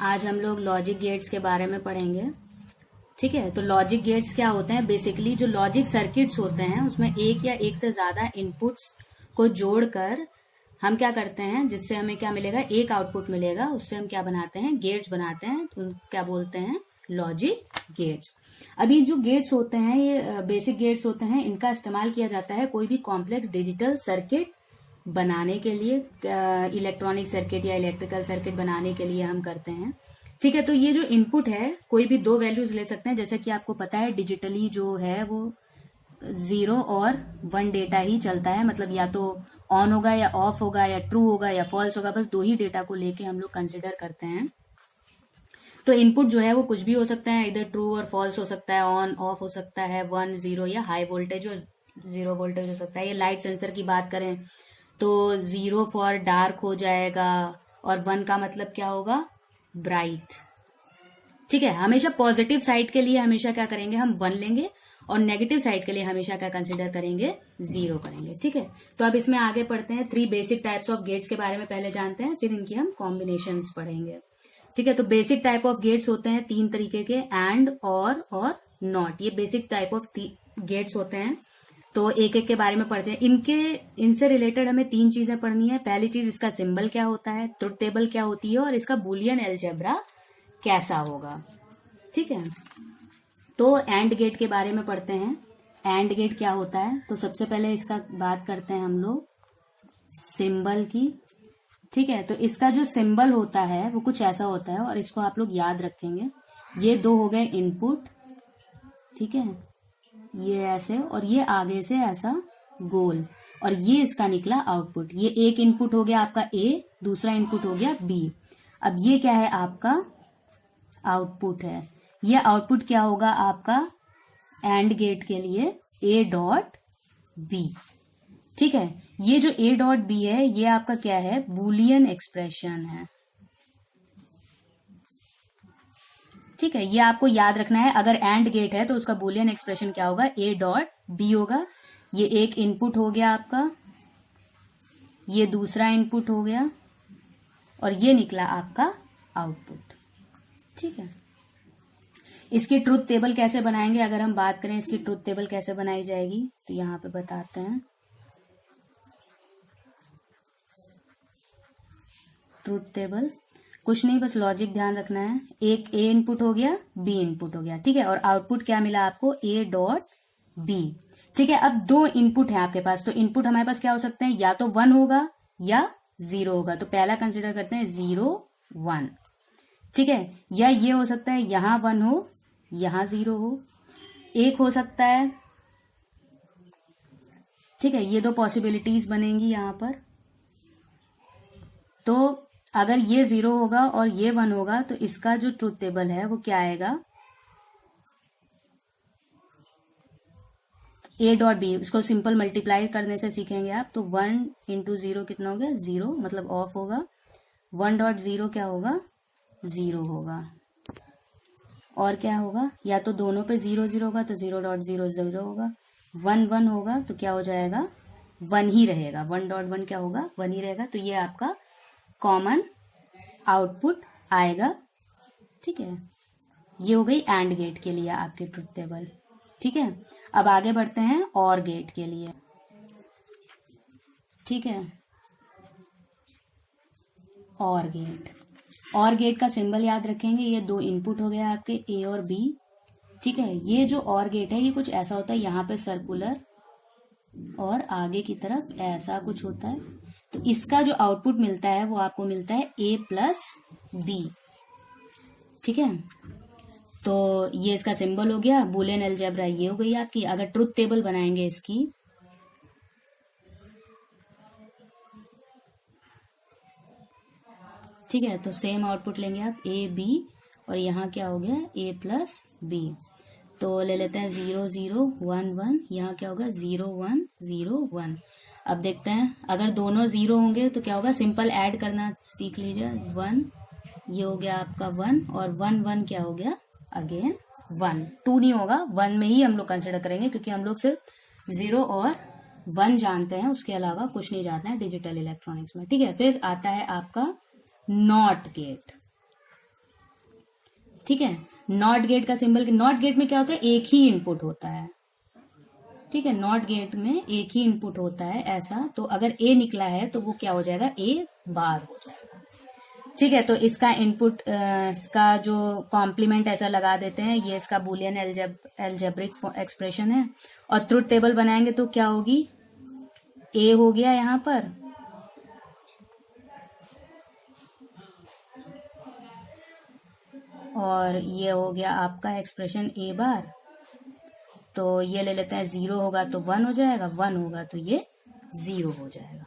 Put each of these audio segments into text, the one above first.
आज हम लोग लॉजिक गेट्स के बारे में पढ़ेंगे। ठीक है, तो लॉजिक गेट्स क्या होते हैं? बेसिकली जो लॉजिक सर्किट्स होते हैं उसमें एक या एक से ज्यादा इनपुट्स को जोड़कर हम क्या करते हैं, जिससे हमें क्या मिलेगा, एक आउटपुट मिलेगा। उससे हम क्या बनाते हैं, गेट्स बनाते हैं। तो क्या बोलते हैं, लॉजिक गेट्स। अभी जो गेट्स होते हैं ये बेसिक गेट्स होते हैं। इनका इस्तेमाल किया जाता है कोई भी कॉम्प्लेक्स डिजिटल सर्किट बनाने के लिए, इलेक्ट्रॉनिक सर्किट या इलेक्ट्रिकल सर्किट बनाने के लिए हम करते हैं। ठीक है, तो ये जो इनपुट है कोई भी दो वैल्यूज ले सकते हैं। जैसे कि आपको पता है डिजिटली जो है वो 0 और 1 डेटा ही चलता है, मतलब या तो ऑन होगा या ऑफ होगा या ट्रू होगा या फॉल्स होगा, बस दो ही डेटा को लेके हम लोग कंसिडर करते हैं। तो इनपुट जो है वो कुछ भी हो सकता है, इधर ट्रू और फॉल्स हो सकता है, ऑन ऑफ हो सकता है, 1 0 या हाई वोल्टेज और 0 वोल्टेज हो सकता है। ये लाइट सेंसर की बात करें तो 0 फॉर डार्क हो जाएगा और 1 का मतलब क्या होगा, ब्राइट। ठीक है, हमेशा पॉजिटिव साइड के लिए हमेशा क्या करेंगे, हम 1 लेंगे और नेगेटिव साइड के लिए हमेशा क्या कंसिडर करेंगे, 0 करेंगे। ठीक है, तो अब इसमें आगे पढ़ते हैं। 3 बेसिक टाइप्स ऑफ गेट्स के बारे में पहले जानते हैं, फिर इनकी हम कॉम्बिनेशंस पढ़ेंगे। ठीक है, तो बेसिक टाइप ऑफ गेट्स होते हैं 3 तरीके के, एंड, और नॉट। ये बेसिक टाइप ऑफ गेट्स होते हैं। तो एक एक के बारे में पढ़ते हैं। इनसे रिलेटेड हमें 3 चीजें पढ़नी है। पहली चीज, इसका सिंबल क्या होता है, ट्रुथ टेबल क्या होती है, और इसका बूलियन अलजेब्रा कैसा होगा। ठीक है, तो एंड गेट के बारे में पढ़ते हैं। एंड गेट क्या होता है, तो सबसे पहले इसका बात करते हैं हम लोग सिंबल की। ठीक है, तो इसका जो सिंबल होता है वो कुछ ऐसा होता है और इसको आप लोग याद रखेंगे। ये 2 हो गए इनपुट, ठीक है, ये ऐसे, और ये आगे से ऐसा गोल, और ये इसका निकला आउटपुट। ये एक इनपुट हो गया आपका ए, दूसरा इनपुट हो गया बी। अब ये क्या है, आपका आउटपुट है। ये आउटपुट क्या होगा आपका एंड गेट के लिए, ए डॉट बी। ठीक है, ये जो ए डॉट बी है ये आपका क्या है, बूलियन एक्सप्रेशन है। ठीक है, ये आपको याद रखना है। अगर एंड गेट है तो उसका बूलियन एक्सप्रेशन क्या होगा, ए डॉट बी होगा। ये एक इनपुट हो गया आपका, ये दूसरा इनपुट हो गया, और ये निकला आपका आउटपुट। ठीक है, इसकी ट्रुथ टेबल कैसे बनाएंगे, अगर हम बात करें इसकी ट्रुथ टेबल कैसे बनाई जाएगी, तो यहां पे बताते हैं। ट्रुथ टेबल कुछ नहीं, बस लॉजिक ध्यान रखना है। एक ए इनपुट हो गया, बी इनपुट हो गया, ठीक है, और आउटपुट क्या मिला आपको, ए डॉट बी। ठीक है, अब 2 इनपुट है आपके पास, तो इनपुट हमारे पास क्या हो सकते हैं, या तो 1 होगा या 0 होगा। तो पहला कंसिडर करते हैं 0 1। ठीक है, या ये हो सकता है यहां 1 हो यहां 0 हो, एक हो सकता है। ठीक है, ये 2 पॉसिबिलिटीज बनेंगी यहां पर। तो अगर ये 0 होगा और ये 1 होगा तो इसका जो ट्रुथ टेबल है वो क्या आएगा, ए डॉट बी। इसको सिंपल मल्टीप्लाई करने से सीखेंगे आप। तो 1 इंटू 0 कितना हो गया, 0, मतलब ऑफ होगा। 1 डॉट 0 क्या होगा, 0 होगा। और क्या होगा, या तो दोनों पे 0 0 होगा तो 0 डॉट 0 0 होगा। 1 1 होगा तो क्या हो जाएगा, 1 ही रहेगा। 1 डॉट 1 क्या होगा, 1 ही रहेगा। तो ये आपका कॉमन आउटपुट आएगा। ठीक है, ये हो गई एंड गेट के लिए आपकी ट्रुथ टेबल। ठीक है, अब आगे बढ़ते हैं और गेट के लिए। ठीक है, और गेट का सिंबल याद रखेंगे। ये 2 इनपुट हो गया आपके ए और बी। ठीक है, ये जो और गेट है ये कुछ ऐसा होता है, यहाँ पे सर्कुलर और आगे की तरफ ऐसा कुछ होता है। तो इसका जो आउटपुट मिलता है वो आपको मिलता है ए प्लस बी। ठीक है, तो ये इसका सिंबल हो गया। बूलियन अलजेब्रा ये हो गई आपकी। अगर ट्रुथ टेबल बनाएंगे इसकी, ठीक है, तो सेम आउटपुट लेंगे आप, ए बी, और यहाँ क्या हो गया, ए प्लस बी। तो ले लेते हैं 0 0 1 1, यहाँ क्या होगा 0 1 0 1। अब देखते हैं अगर दोनों 0 होंगे तो क्या होगा, सिंपल ऐड करना सीख लीजिए। 1, ये हो गया आपका 1, और 1 1 क्या हो गया, अगेन 1। 2 नहीं होगा, 1 में ही हम लोग कंसिडर करेंगे, क्योंकि हम लोग सिर्फ 0 और 1 जानते हैं, उसके अलावा कुछ नहीं जानते हैं डिजिटल इलेक्ट्रॉनिक्स में। ठीक है, फिर आता है आपका नॉट गेट। ठीक है। नॉट गेट का सिंबल, नॉट गेट में क्या होता है, एक ही इनपुट होता है। ठीक है, नॉट गेट में एक ही इनपुट होता है ऐसा, तो अगर ए निकला है तो वो क्या हो जाएगा, ए बार हो जाएगा। ठीक है, तो इसका इनपुट, इसका जो कॉम्प्लीमेंट ऐसा लगा देते हैं, ये इसका बुलियन एल्जेब्रिक एक्सप्रेशन है। और ट्रुथ टेबल बनाएंगे तो क्या होगी, ए हो गया यहां पर, और ये हो गया आपका एक्सप्रेशन ए बार। तो ये ले लेते हैं, 0 होगा तो 1 हो जाएगा, 1 होगा तो ये 0 हो जाएगा।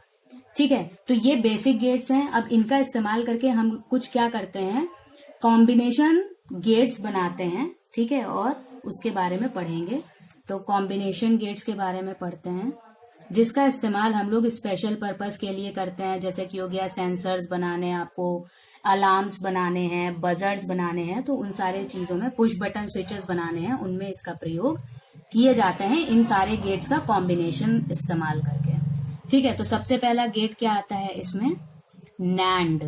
ठीक है, तो ये बेसिक गेट्स हैं। अब इनका इस्तेमाल करके हम कुछ क्या करते हैं, कॉम्बिनेशन गेट्स बनाते हैं। ठीक है, और उसके बारे में पढ़ेंगे। तो कॉम्बिनेशन गेट्स के बारे में पढ़ते हैं, जिसका इस्तेमाल हम लोग स्पेशल पर्पस के लिए करते हैं, जैसे कि हो गया सेंसर्स बनाने, आपको अलार्म्स बनाने हैं, बजर्स बनाने हैं, तो उन सारे चीजों में, पुश बटन स्विचेस बनाने हैं, उनमें इसका प्रयोग किए जाते हैं, इन सारे गेट्स का कॉम्बिनेशन इस्तेमाल करके। ठीक है, तो सबसे पहला गेट क्या आता है इसमें, नैंड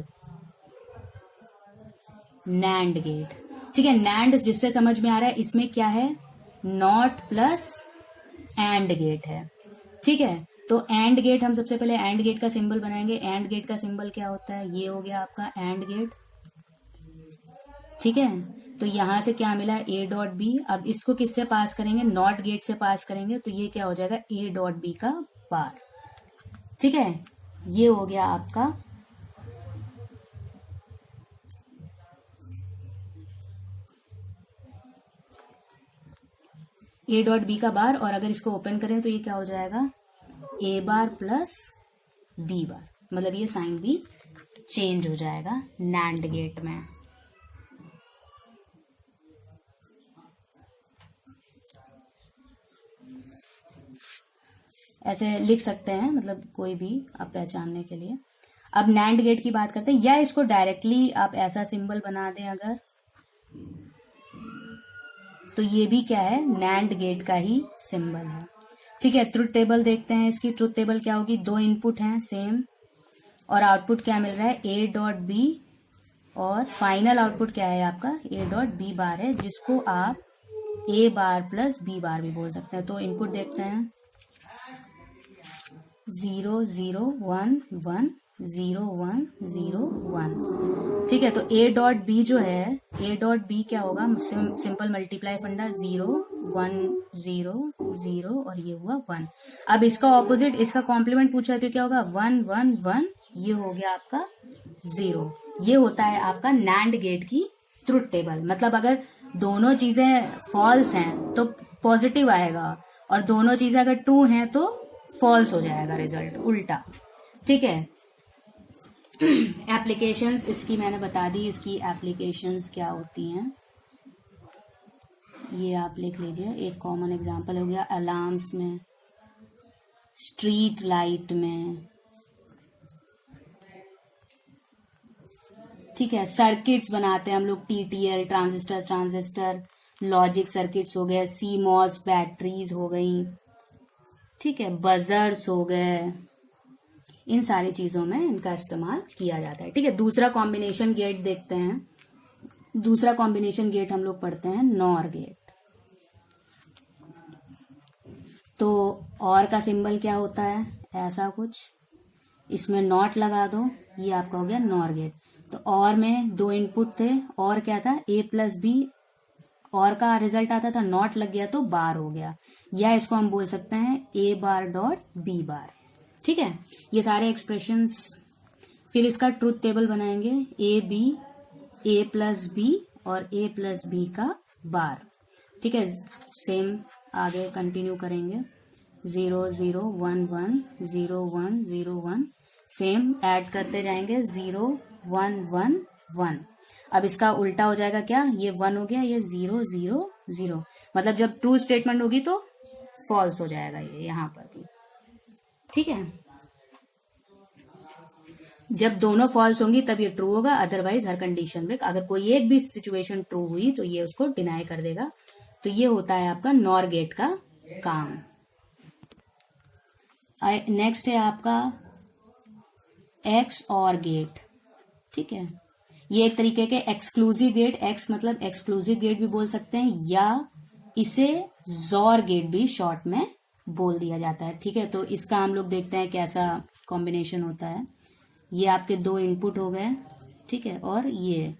गेट। ठीक है, नैंड जिससे समझ में आ रहा है, इसमें क्या है, नॉट प्लस एंड गेट है। ठीक है, तो एंड गेट, हम सबसे पहले एंड गेट का सिंबल बनाएंगे। एंड गेट का सिंबल क्या होता है, ये हो गया आपका एंड गेट। ठीक है, तो यहां से क्या मिला, ए डॉट बी। अब इसको किससे पास करेंगे, नॉट गेट से पास करेंगे, तो ये क्या हो जाएगा, ए डॉट बी का बार। ठीक है, ये हो गया आपका ए डॉट बी का बार। और अगर इसको ओपन करें तो ये क्या हो जाएगा, ए बार प्लस बी बार, मतलब ये साइन भी चेंज हो जाएगा नैंड गेट में। ऐसे लिख सकते हैं, मतलब कोई भी आप पहचानने के लिए। अब नैंड गेट की बात करते हैं, या इसको डायरेक्टली आप ऐसा सिंबल बना दें अगर, तो ये भी क्या है, नैंड गेट का ही सिंबल है। ठीक है, ट्रुथ टेबल देखते हैं इसकी। ट्रुथ टेबल क्या होगी, 2 इनपुट हैं सेम, और आउटपुट क्या मिल रहा है, ए डॉट बी, और फाइनल आउटपुट क्या है आपका, ए डॉट बी बार है, जिसको आप ए बार प्लस बी बार भी बोल सकते हैं। तो इनपुट देखते हैं, 0 0 1 1 0 1 0 1। ठीक है, तो ए डॉट बी जो है, ए डॉट बी क्या होगा, सिंपल मल्टीप्लाई फंडा, 0 1 0 0 और ये हुआ 1। अब इसका ऑपोजिट, इसका कॉम्प्लीमेंट पूछा है तो क्या होगा, 1 1 1, ये हो गया आपका 0। ये होता है आपका नैंड गेट की ट्रुथ टेबल। मतलब अगर दोनों चीजें फॉल्स हैं तो पॉजिटिव आएगा, और दोनों चीजें अगर ट्रू हैं तो फॉल्स हो जाएगा रिजल्ट, उल्टा। ठीक है, एप्लीकेशंस इसकी मैंने बता दी, इसकी एप्लीकेशंस क्या होती हैं ये आप लिख लीजिए। एक कॉमन एग्जांपल हो गया अलार्म्स में, स्ट्रीट लाइट में। ठीक है, सर्किट्स बनाते हैं हम लोग, टीटीएल, ट्रांजिस्टर, लॉजिक सर्किट्स हो गए, सीमॉस बैटरीज हो गई। ठीक है, बजर्स हो गए, इन सारी चीजों में इनका इस्तेमाल किया जाता है। ठीक है, दूसरा कॉम्बिनेशन गेट देखते हैं। दूसरा कॉम्बिनेशन गेट हम लोग पढ़ते हैं नॉर गेट। तो और का सिंबल क्या होता है, ऐसा कुछ, इसमें नॉट लगा दो, ये आपका हो गया नॉर गेट। तो और में 2 इनपुट थे, और क्या था, ए प्लस बी, और का रिजल्ट आता था, नॉट लग गया तो बार हो गया, या इसको हम बोल सकते हैं ए बार डॉट बी बार। ठीक है, ये सारे एक्सप्रेशंस। फिर इसका ट्रुथ टेबल बनाएंगे, A B, A plus B और ए प्लस बी का बार। ठीक है, सेम आगे कंटिन्यू करेंगे, 0 0 1 1 0 1 0 1, सेम ऐड करते जाएंगे, 0 1 1 1। अब इसका उल्टा हो जाएगा क्या, ये 1 हो गया, ये 0 0 0, मतलब जब ट्रू स्टेटमेंट होगी तो फॉल्स हो जाएगा ये यहां पर भी। ठीक है, जब दोनों फॉल्स होंगी तब ये ट्रू होगा, अदरवाइज हर कंडीशन में अगर कोई एक भी सिचुएशन ट्रू हुई तो ये उसको डिनाई कर देगा। तो ये होता है आपका नॉर गेट का काम। नेक्स्ट है आपका एक्स और गेट। ठीक है, ये एक तरीके के एक्सक्लूसिव गेट, एक्स मतलब एक्सक्लूसिव गेट भी बोल सकते हैं, या इसे जोर गेट भी शॉर्ट में बोल दिया जाता है। ठीक है, तो इसका हम लोग देखते हैं कैसा कॉम्बिनेशन होता है। ये आपके दो इनपुट हो गए, ठीक है, और ये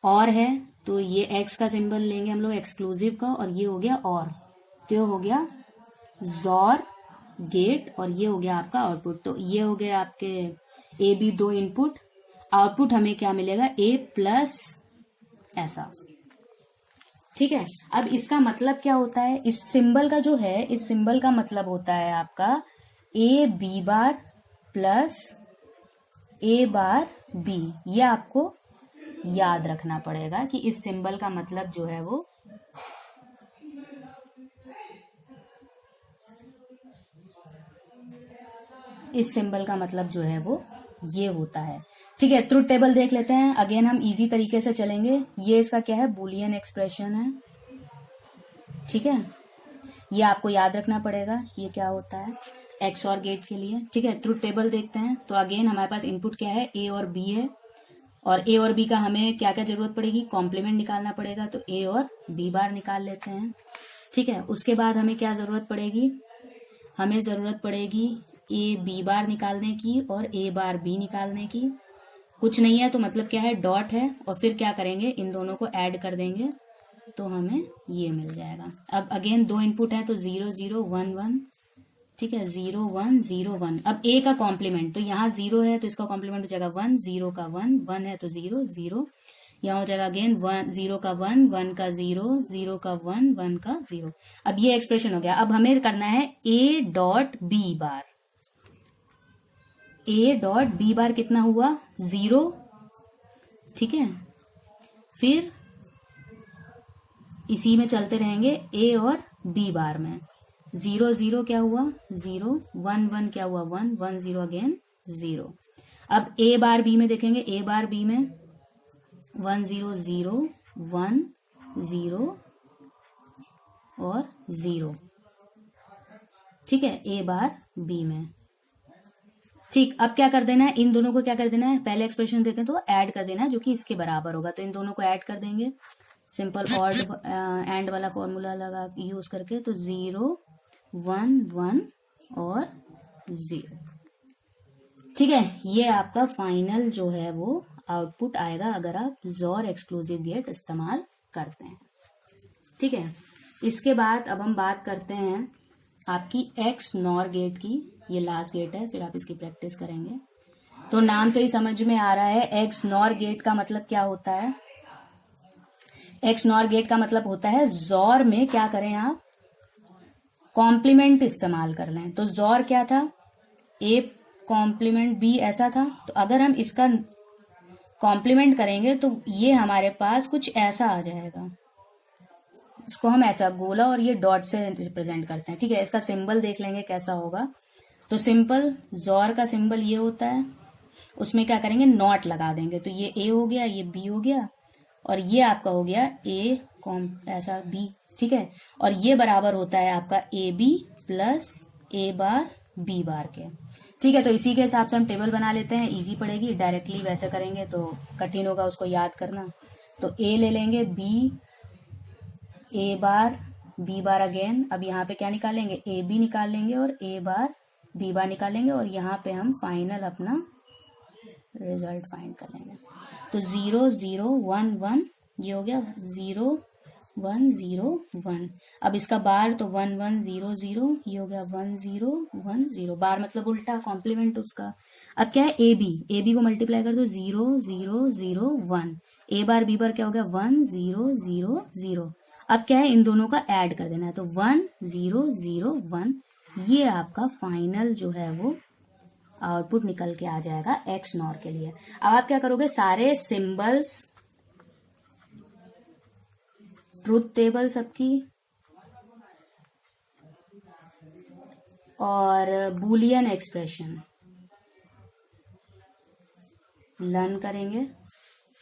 और है, तो ये एक्स का सिंबल लेंगे हम लोग एक्सक्लूसिव का, और ये हो गया और, तो हो गया जोर गेट, और ये हो गया आपका आउटपुट। तो ये हो गया आपके ए बी दो इनपुट, आउटपुट हमें क्या मिलेगा, ए प्लस ऐसा। ठीक है, अब इसका मतलब क्या होता है, इस सिंबल का जो है, इस सिंबल का मतलब होता है आपका A B bar plus A bar B. ये आपको याद रखना पड़ेगा कि इस सिंबल का मतलब जो है वो इस सिंबल का मतलब जो है वो ये होता है। ठीक है, ट्रुथ टेबल देख लेते हैं। अगेन हम इजी तरीके से चलेंगे। ये इसका क्या है, बुलियन एक्सप्रेशन है। ठीक है, ये आपको याद रखना पड़ेगा ये क्या होता है एक्स और गेट के लिए। ठीक है, ट्रुथ टेबल देखते हैं। तो अगेन हमारे पास इनपुट क्या है, ए और बी है, और ए और बी का हमें क्या क्या जरूरत पड़ेगी, कॉम्प्लीमेंट निकालना पड़ेगा। तो ए और बी बार निकाल लेते हैं। ठीक है, उसके बाद हमें क्या जरूरत पड़ेगी, हमें जरूरत पड़ेगी ए बी बार निकालने की और ए बार बी निकालने की। कुछ नहीं है तो मतलब क्या है, डॉट है, और फिर क्या करेंगे, इन दोनों को ऐड कर देंगे तो हमें ये मिल जाएगा। अब अगेन दो इनपुट है तो 0 0 1 1। ठीक है, 0 1 0 1। अब ए का कॉम्प्लीमेंट, तो यहाँ 0 है तो इसका कॉम्प्लीमेंट हो जाएगा 1, 0 का 1, 1 है तो 0 0, यहाँ हो जाएगा अगेन 1, 0 का 1, 1 का 0, 0 का 1, 1 का 0। अब ये एक्सप्रेशन हो गया। अब हमें करना है A dot B bar. A dot B bar कितना हुआ, 0। ठीक है, फिर इसी में चलते रहेंगे ए और बी बार में। 0 0 क्या हुआ, 0, 1 1 क्या हुआ, 1 1 0 अगेन 0। अब ए बार बी में देखेंगे, ए बार बी में 1 0 0 1 0 और 0। ठीक है, ए बार बी में। ठीक, अब क्या कर देना है, इन दोनों को क्या कर देना है, पहले एक्सप्रेशन देखें तो ऐड कर देना है जो कि इसके बराबर होगा। तो इन दोनों को ऐड कर देंगे सिंपल ऑड एंड वाला फॉर्मूला लगा यूज करके। तो 0 1 1 और 0। ठीक है, ये आपका फाइनल जो है वो आउटपुट आएगा अगर आप जोर एक्सक्लूसिव गेट इस्तेमाल करते हैं। ठीक है, इसके बाद अब हम बात करते हैं आपकी एक्स नॉर गेट की। ये लास्ट गेट है, फिर आप इसकी प्रैक्टिस करेंगे। तो नाम से ही समझ में आ रहा है एक्स नॉर गेट का मतलब क्या होता है। एक्स नॉर गेट का मतलब होता है जोर में क्या करें आप, कॉम्प्लीमेंट इस्तेमाल कर लें। तो जोर क्या था, ए कॉम्प्लीमेंट बी ऐसा था। तो अगर हम इसका कॉम्प्लीमेंट करेंगे तो ये हमारे पास कुछ ऐसा आ जाएगा। इसको हम ऐसा गोला और ये डॉट से रिप्रेजेंट करते हैं। ठीक है, इसका सिंबल देख लेंगे कैसा होगा। तो सिंपल जोर का सिंबल ये होता है, उसमें क्या करेंगे, नॉट लगा देंगे। तो ये ए हो गया, ये बी हो गया, और ये आपका हो गया ए ऐसा बी। ठीक है, और ये बराबर होता है आपका A B plus A bar B bar के। ठीक है, तो इसी के हिसाब से हम टेबल बना लेते हैं, इजी पड़ेगी। डायरेक्टली वैसे करेंगे तो कठिन होगा उसको याद करना। तो ए ले लेंगे, बी, ए बार बी बार अगेन। अब यहाँ पे क्या निकालेंगे, ए बी निकाल लेंगे और ए बार बी बार निकालेंगे, और यहाँ पे हम फाइनल अपना रिजल्ट फाइंड कर लेंगे। तो 0 0 1 1 ये हो गया 0 1 0 1। अब इसका बार तो 1 1 0 0 ये हो गया 1 0 1 0। बार मतलब उल्टा कॉम्प्लीमेंट उसका। अब क्या है, ए बी को मल्टीप्लाई कर दो, 0 0 0 1। ए बार बी बार क्या हो गया, 1 0 0 0। अब क्या है, इन दोनों का ऐड कर देना है। तो 1 0 0 1, ये आपका फाइनल जो है वो आउटपुट निकल के आ जाएगा एक्स नॉर के लिए। अब आप क्या करोगे, सारे सिंबल्स, ट्रुथ टेबल सबकी और बुलियन एक्सप्रेशन लर्न करेंगे।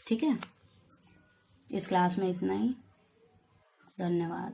ठीक है, इस क्लास में इतना ही। धन्यवाद।